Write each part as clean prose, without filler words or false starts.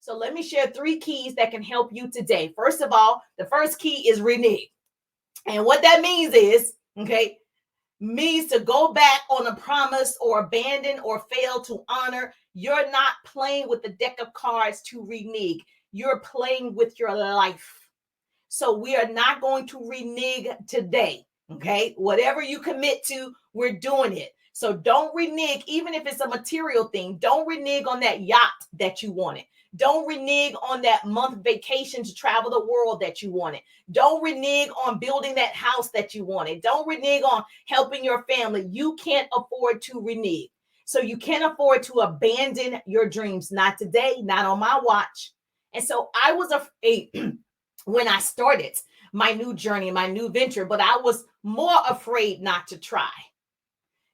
So let me share 3 keys that can help you today. First of all, the first key is renege. And what that means is, okay, means to go back on a promise or abandon or fail to honor. You're not playing with the deck of cards to renege. You're playing with your life. So we are not going to renege today. Okay. Whatever you commit to, we're doing it. So don't renege, even if it's a material thing. Don't renege on that yacht that you wanted. Don't renege on that month vacation to travel the world that you wanted. Don't renege on building that house that you wanted. Don't renege on helping your family. You can't afford to renege. So you can't afford to abandon your dreams. Not today, not on my watch. And so I was afraid when I started my new journey, my new venture, but I was more afraid not to try.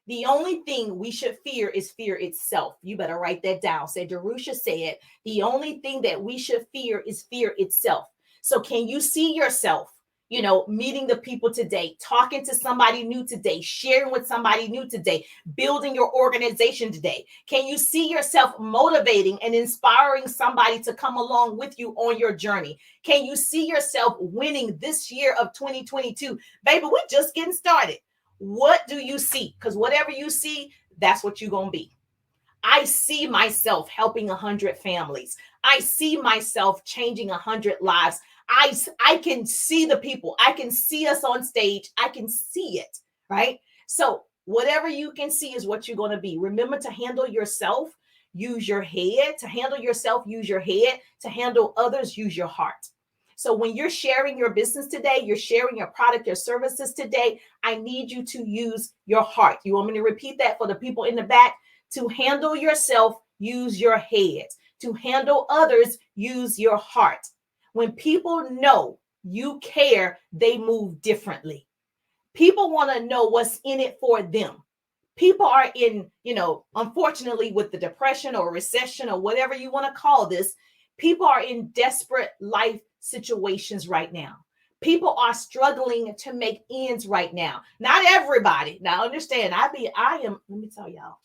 The only thing we should fear is fear itself. You better write that down. Say, Darusha said, the only thing that we should fear is fear itself. So can you see yourself, meeting the people today, talking to somebody new today, sharing with somebody new today, building your organization today? Can you see yourself motivating and inspiring somebody to come along with you on your journey? Can you see yourself winning this year of 2022? Baby, we're just getting started. What do you see? Because whatever you see, that's what you're going to be. I see myself helping 100 families. I see myself changing 100 lives. I can see the people. I can see us on stage. I can see it, right? So whatever you can see is what you're going to be. Remember to handle yourself, use your head. To handle yourself, use your head. To handle others, use your heart. So when you're sharing your business today, you're sharing your product, your services today, I need you to use your heart. You want me to repeat that for the people in the back? To handle yourself, use your head. To handle others, use your heart. When people know you care, they move differently. People want to know what's in it for them. People are in, unfortunately, with the depression or recession or whatever you want to call this, people are in desperate life situations right now. People are struggling to make ends right now. Not everybody. Now understand, let me tell y'all,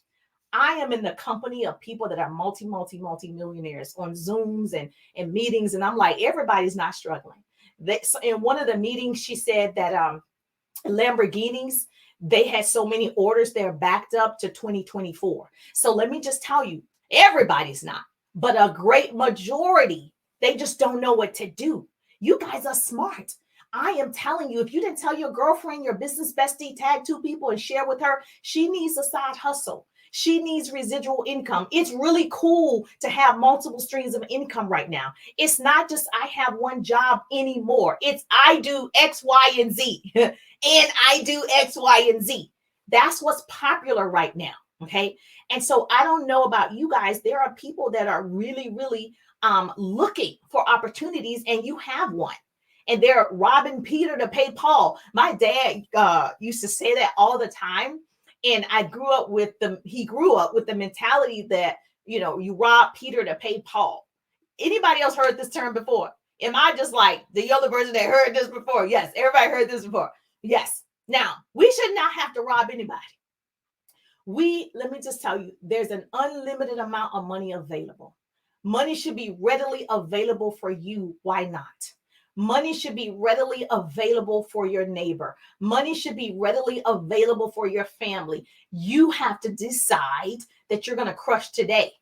I am in the company of people that are multi millionaires on Zooms and meetings. And I'm like, everybody's not struggling. In one of the meetings, she said that Lamborghinis, they had so many orders, they're backed up to 2024. So let me just tell you, everybody's not, but a great majority, they just don't know what to do. You guys are smart. I am telling you, if you didn't tell your girlfriend, your business bestie, tag 2 people and share with her, she needs a side hustle. She needs residual income. It's really cool to have multiple streams of income right now. It's not just I have one job anymore. It's I do X, Y, and Z. And I do X, Y, and Z. That's what's popular right now. Okay. And so I don't know about you guys. There are people that are really, really looking for opportunities, and you have one. And they're robbing Peter to pay Paul. My dad used to say that all the time. And he grew up with the mentality that, you rob Peter to pay Paul. Anybody else heard this term before? Am I just like the other person that heard this before? Yes. Everybody heard this before. Yes. Now, we should not have to rob anybody. Let me just tell you, there's an unlimited amount of money available. Money should be readily available for you. Why not? Money should be readily available for your neighbor. Money should be readily available for your family. You have to decide that you're going to crush today.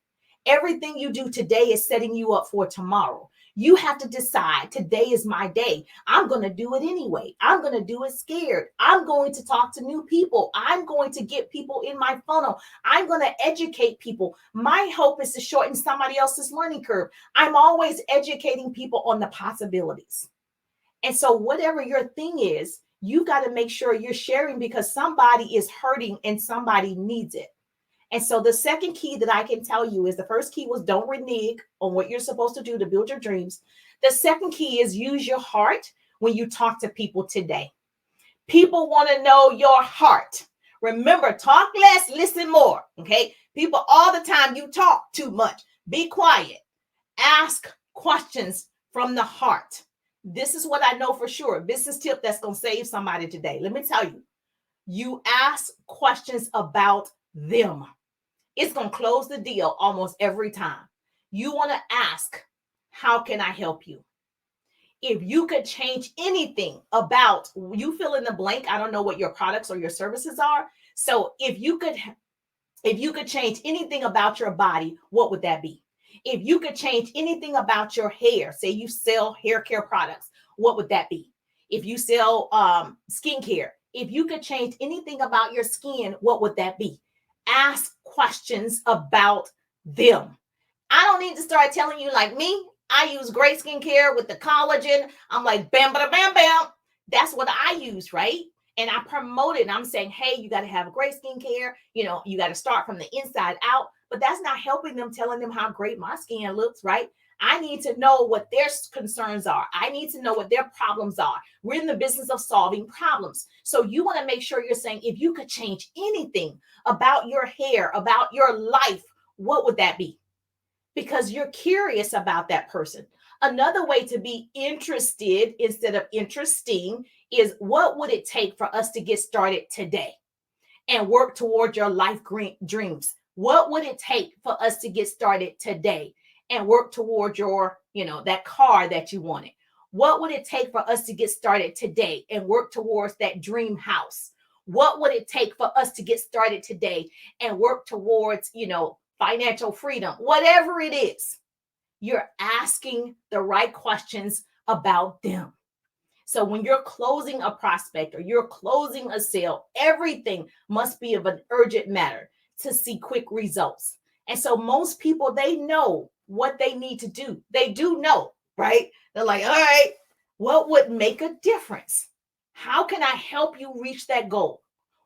Everything you do today is setting you up for tomorrow. You have to decide, today is my day. I'm going to do it anyway. I'm going to do it scared. I'm going to talk to new people. I'm going to get people in my funnel. I'm going to educate people. My hope is to shorten somebody else's learning curve. I'm always educating people on the possibilities. And so whatever your thing is, you got to make sure you're sharing, because somebody is hurting and somebody needs it. And so the second key that I can tell you is, the first key was don't renege on what you're supposed to do to build your dreams. The second key is use your heart when you talk to people today. People want to know your heart. Remember, talk less, listen more. Okay. People all the time, you talk too much. Be quiet. Ask questions from the heart. This is what I know for sure. Business tip that's going to save somebody today. Let me tell you, you ask questions about them. It's going to close the deal almost every time. You want to ask, how can I help you? If you could change anything about, you fill in the blank, I don't know what your products or your services are. So if you could change anything about your body, what would that be? If you could change anything about your hair, say you sell hair care products, what would that be? If you sell skincare, if you could change anything about your skin, what would that be? Ask questions about them. I don't need to start telling you like me. I use great skincare with the collagen. I'm like, bam, bam, bam, bam. That's what I use, right? And I promote it. And I'm saying, hey, you got to have great skincare. You know, you got to start from the inside out. But that's not helping them, telling them how great my skin looks, right? I need to know what their concerns are. I need to know what their problems are. We're in the business of solving problems. So you want to make sure you're saying, if you could change anything about your hair, about your life, what would that be? Because you're curious about that person. Another way to be interested instead of interesting is, what would it take for us to get started today and work toward your life dreams? What would it take for us to get started today and work toward your, that car that you wanted? What would it take for us to get started today and work towards that dream house? What would it take for us to get started today and work towards, financial freedom? Whatever it is, you're asking the right questions about them. So when you're closing a prospect or you're closing a sale, everything must be of an urgent matter to see quick results. And so most people, they know what they need to do. They do know, right? They're like, all right, what would make a difference? How can I help you reach that goal?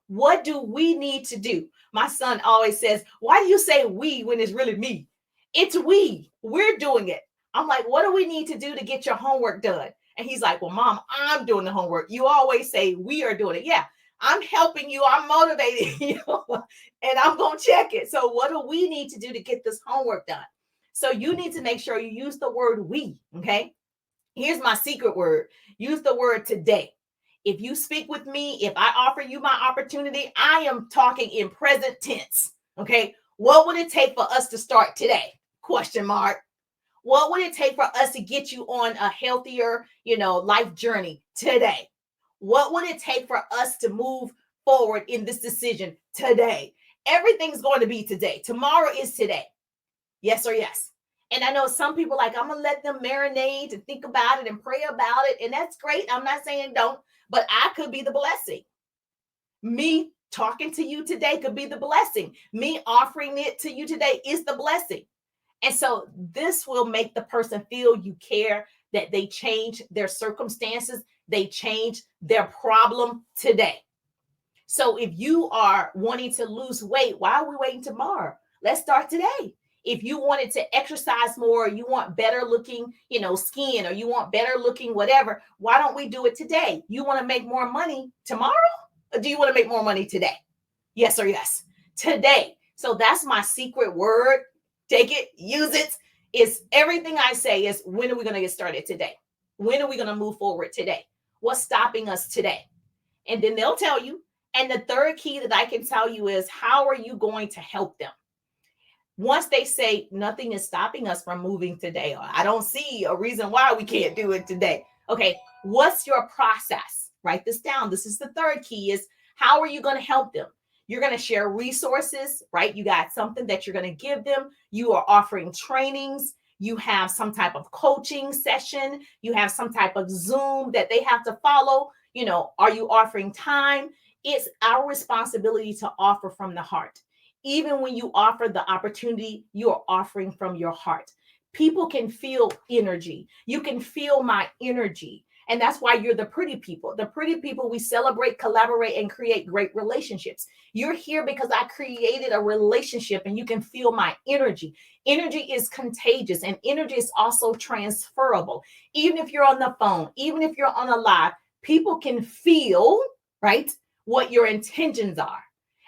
What do we need to do? My son always says, why do you say we when it's really me? It's we. We're doing it. I'm like, what do we need to do to get your homework done? And he's like, well, Mom, I'm doing the homework. You always say we are doing it. Yeah, I'm helping you. I'm motivating you. And I'm going to check it. So what do we need to do to get this homework done? So you need to make sure you use the word we, okay? Here's my secret word. Use the word today. If you speak with me, if I offer you my opportunity, I am talking in present tense, okay? What would it take for us to start today? Question mark. What would it take for us to get you on a healthier, life journey today? What would it take for us to move forward in this decision today? Everything's going to be today. Tomorrow is today. Yes or yes? And I know some people like, I'm going to let them marinate and think about it and pray about it. And that's great. I'm not saying don't, but I could be the blessing. Me talking to you today could be the blessing. Me offering it to you today is the blessing. And so this will make the person feel you care, that they change their circumstances, they change their problem today. So if you are wanting to lose weight, why are we waiting tomorrow? Let's start today. If you wanted to exercise more, you want better looking, skin, or you want better looking whatever, why don't we do it today? You want to make more money tomorrow? Or do you want to make more money today? Yes or yes? Today. So that's my secret word. Take it, use it. It's everything I say is, when are we going to get started today? When are we going to move forward today? What's stopping us today? And then they'll tell you. And the third key that I can tell you is, how are you going to help them? Once they say nothing is stopping us from moving today, or I don't see a reason why we can't do it today. Okay, what's your process? Write this down. This is the third key, is how are you going to help them? You're going to share resources, right? You got something that you're going to give them. You are offering trainings. You have some type of coaching session. You have some type of Zoom that they have to follow. Are you offering time? It's our responsibility to offer from the heart. Even when you offer the opportunity, you are offering from your heart. People can feel energy. You can feel my energy. And that's why you're the pretty people. The pretty people, we celebrate, collaborate, and create great relationships. You're here because I created a relationship, and you can feel my energy. Energy is contagious, and energy is also transferable. Even if you're on the phone, even if you're on a live, people can feel, right, what your intentions are.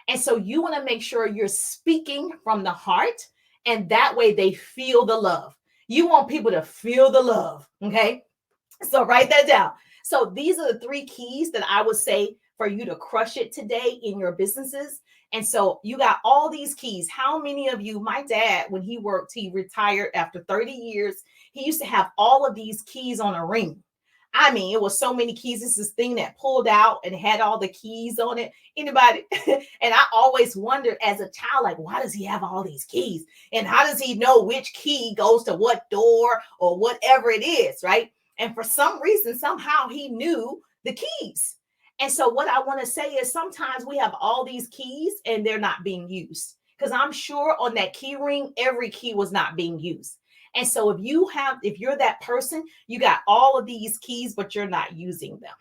And so you want to make sure you're speaking from the heart, and that way they feel the love. You want people to feel the love, okay? So write that down. So these are the three keys that I would say for you to crush it today in your businesses. And so you got all these keys. How many of you, my dad, when he worked, he retired after 30 years. He used to have all of these keys on a ring. I mean, it was so many keys. It's this thing that pulled out and had all the keys on it. Anybody? And I always wondered as a child, like, why does he have all these keys? And how does he know which key goes to what door or whatever it is, right? And for some reason, somehow he knew the keys. And so what I want to say is sometimes we have all these keys and they're not being used. Because I'm sure on that key ring, every key was not being used. And so if you're that person, you got all of these keys, but you're not using them.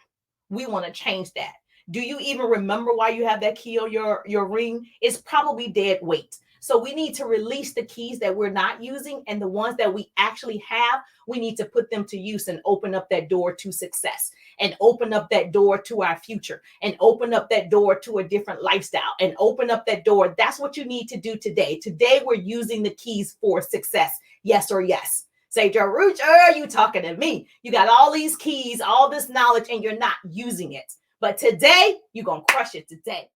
We want to change that. Do you even remember why you have that key on your ring? It's probably dead weight. So we need to release the keys that we're not using, and the ones that we actually have, we need to put them to use and open up that door to success, and open up that door to our future, and open up that door to a different lifestyle, and open up that door. That's what you need to do today. Today, we're using the keys for success. Yes or yes. Say, Jarucha, you talking to me. You got all these keys, all this knowledge, and you're not using it. But today, you're going to crush it today.